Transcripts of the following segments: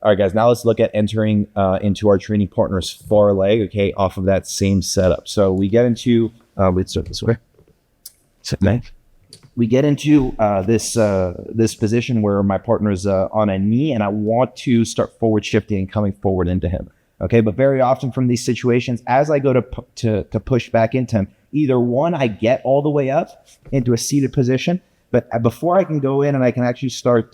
All right, guys, now let's look at entering into our training partner's far leg, okay, off of that same setup. So we get into, let's start this way. We get into this position where my partner is on a knee, and I want to start forward shifting and coming forward into him. Okay, but very often from these situations, as I go to push back into him, either one, I get all the way up into a seated position, but before I can go in and I can actually start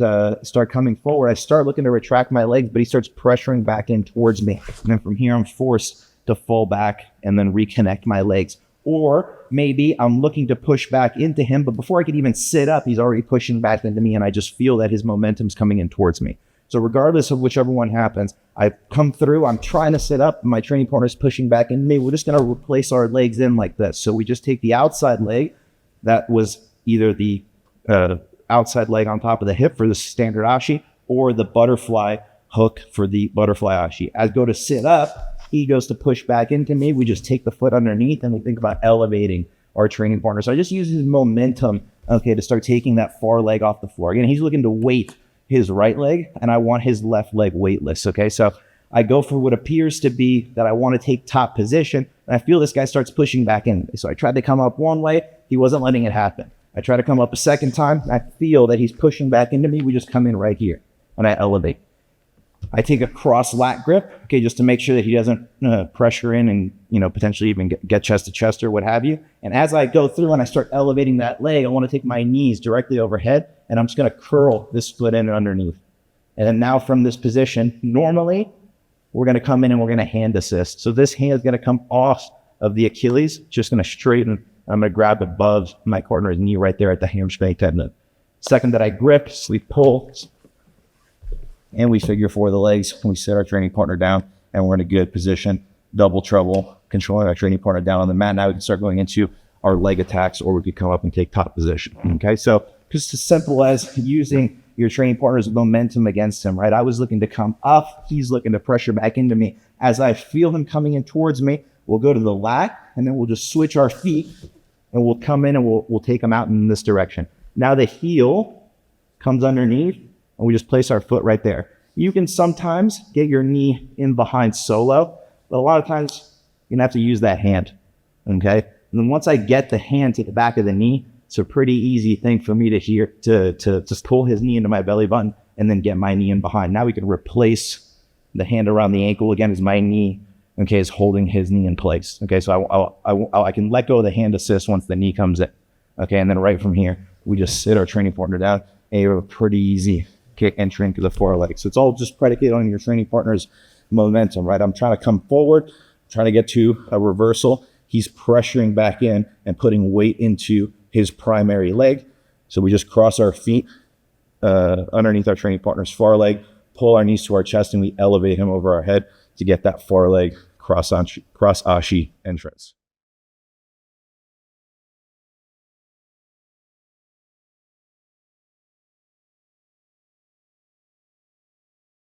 coming forward, I start looking to retract my legs, but he starts pressuring back in towards me. And then from here, I'm forced to fall back and then reconnect my legs. Or maybe I'm looking to push back into him, but before I can even sit up, he's already pushing back into me, and I just feel that his momentum's coming in towards me. So regardless of whichever one happens, I come through, I'm trying to sit up, my training partner's pushing back into me. We're just gonna replace our legs in like this. So we just take the outside leg, that was either the outside leg on top of the hip for the standard ashi, or the butterfly hook for the butterfly ashi. As I go to sit up, he goes to push back into me. We just take the foot underneath and we think about elevating our training partner. So I just use his momentum, okay, to start taking that far leg off the floor. Again, he's looking to weight his right leg, and I want his left leg weightless, okay? So I go for what appears to be that I want to take top position, and I feel this guy starts pushing back in. So I tried to come up one way, he wasn't letting it happen. I try to come up a second time, I feel that he's pushing back into me. We just come in right here, and I elevate. I take a cross lat grip, okay, just to make sure that he doesn't pressure in and, potentially even get chest to chest or what have you. And as I go through and I start elevating that leg, I want to take my knees directly overhead, and I'm just going to curl this foot in and underneath. And then now from this position, normally we're going to come in and we're going to hand assist. So this hand is going to come off of the Achilles, just going to straighten. I'm going to grab above my partner's knee right there at the hamstring tendon. Second that I grip, sleeve pull, and we figure for the legs, and we set our training partner down, and we're in a good position, double trouble, controlling our training partner down on the mat. Now we can start going into our leg attacks, or we could come up and take top position, okay? So just as simple as using your training partner's momentum against him, right? I was looking to come up, he's looking to pressure back into me. As I feel him coming in towards me, we'll go to the lat, and then we'll just switch our feet, and we'll come in and we'll take him out in this direction. Now the heel comes underneath, and we just place our foot right there. You can sometimes get your knee in behind solo, but a lot of times you're gonna have to use that hand, okay? And then once I get the hand to the back of the knee, it's a pretty easy thing for me to just pull his knee into my belly button and then get my knee in behind. Now we can replace the hand around the ankle again as my knee, okay, is holding his knee in place. Okay, so I can let go of the hand assist once the knee comes in. Okay, and then right from here, we just sit our training partner down, and you have a pretty easy kick entering to the foreleg. So it's all just predicated on your training partner's momentum, right? I'm trying to come forward, trying to get to a reversal. He's pressuring back in and putting weight into his primary leg. So we just cross our feet underneath our training partner's far leg, pull our knees to our chest, and we elevate him over our head to get that far leg cross ashi entrance.